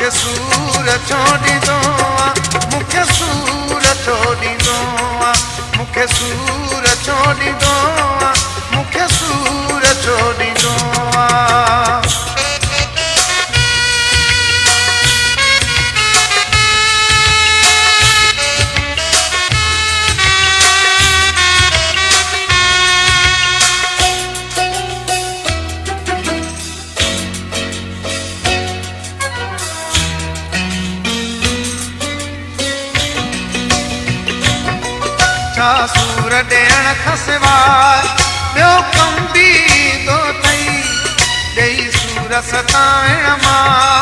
मूंखे सूर छो ॾींदो आहे मूंखे सूर छो ॾींदो आहे मूंखे सूर छो ॾींदो आहे मूंखे सूर छो ॾींदो आहे छा सूर ॾियण खां सवाइ ॿियो कम बि थो अथई ॾेई सूर सताइण मां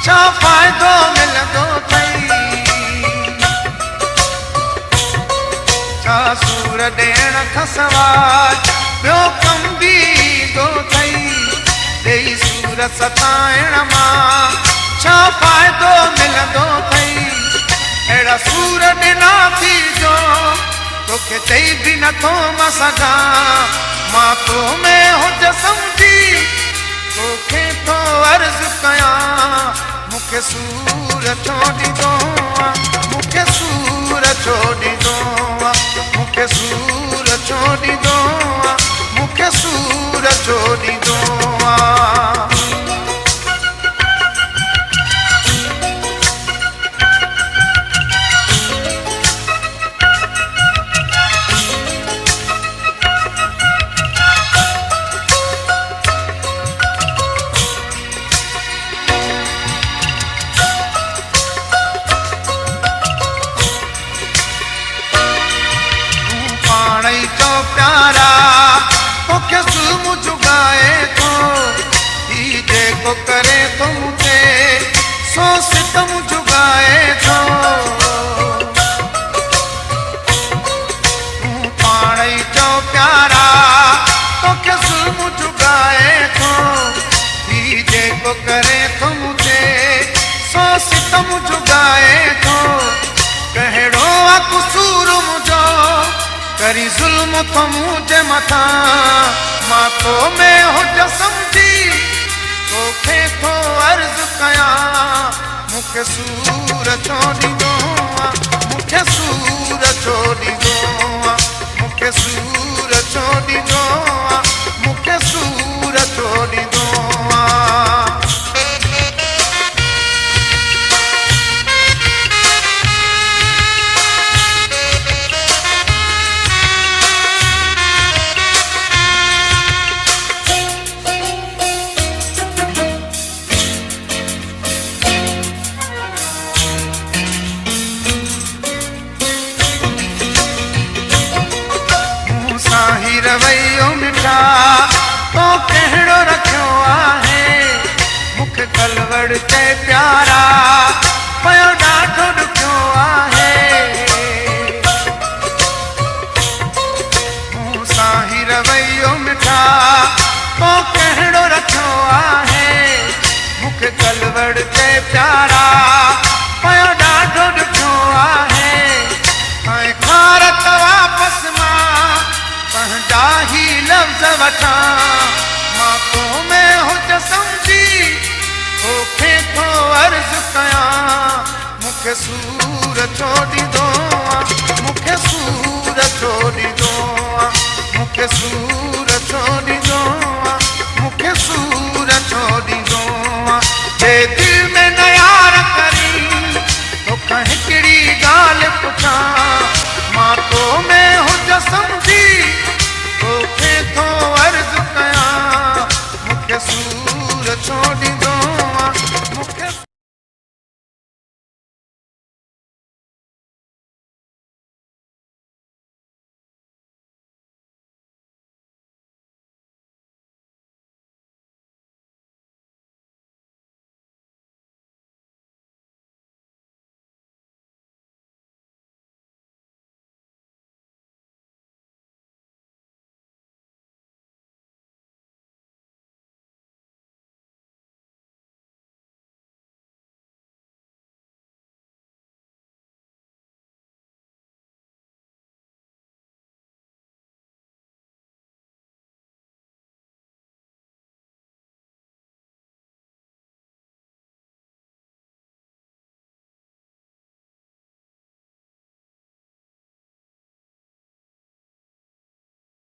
छा फ़ाइदो मिलंदो अथई छा सूर ॾियण खां सवाइ ॿियो कम बि थो अथई ॾेई सूर सताइण मां छा फ़ाइदो मिलंदो अथई अहिड़ा सूर ॾिना थी जो तोखे चई बि नथो मां सघां मां तो में हुज सम्झी तोखे थो अर्ज़ु कयां मूंखे सूर छो ॾींदो आहे मूंखे सूर छो ॾींदो आहे मूंखे सूर छो ॾींदो आहे मूंखे सूर छो ॾींदो आहे प्यारा तोखे ज़ुल्म जुगाए थो ही जेको करे थो मुझे सो सितम जुगाए थो तूं पाण ई चओ प्यारा तोखे ज़ुल्म जुगाए थो ही जेको करे थो मुझे सो सितम जुगाए थो कहिड़ो आहे क़सूर मुंहिंजो करी ज़ुल्म तो मुझे मथां मां तो में हुज सम्झी तोखे थो अर्ज़ु कयां मूंखे सूर छो ॾींदो आहे मूंखे सूर छो ॾींदो आहे मूंखे सूर छो ॾींदो आहे मूंखे सूर छो ॾींदो आहे रवैयो मिठा तो कहिड़ो रखियो आहे मूंखे कलवड़ चए प्यारा पियो ॾाढो ॾुखियो आहे मूं सां ही रवैयो मिठा तो कहिड़ो रखियो आहे मूंखे कलवड़ चए प्यारा पियो ॾाढो ॾुखियो आहे ऐं खारत वापसि मां पंहिंजा ही लफ़्ज़ वठां मां तो में हुज सम्झी तोखे थो अर्ज़ु कयां मूंखे सूर छो ॾींदो आहे मूंखे सूर छो ॾींदो आहे मूंखे सूर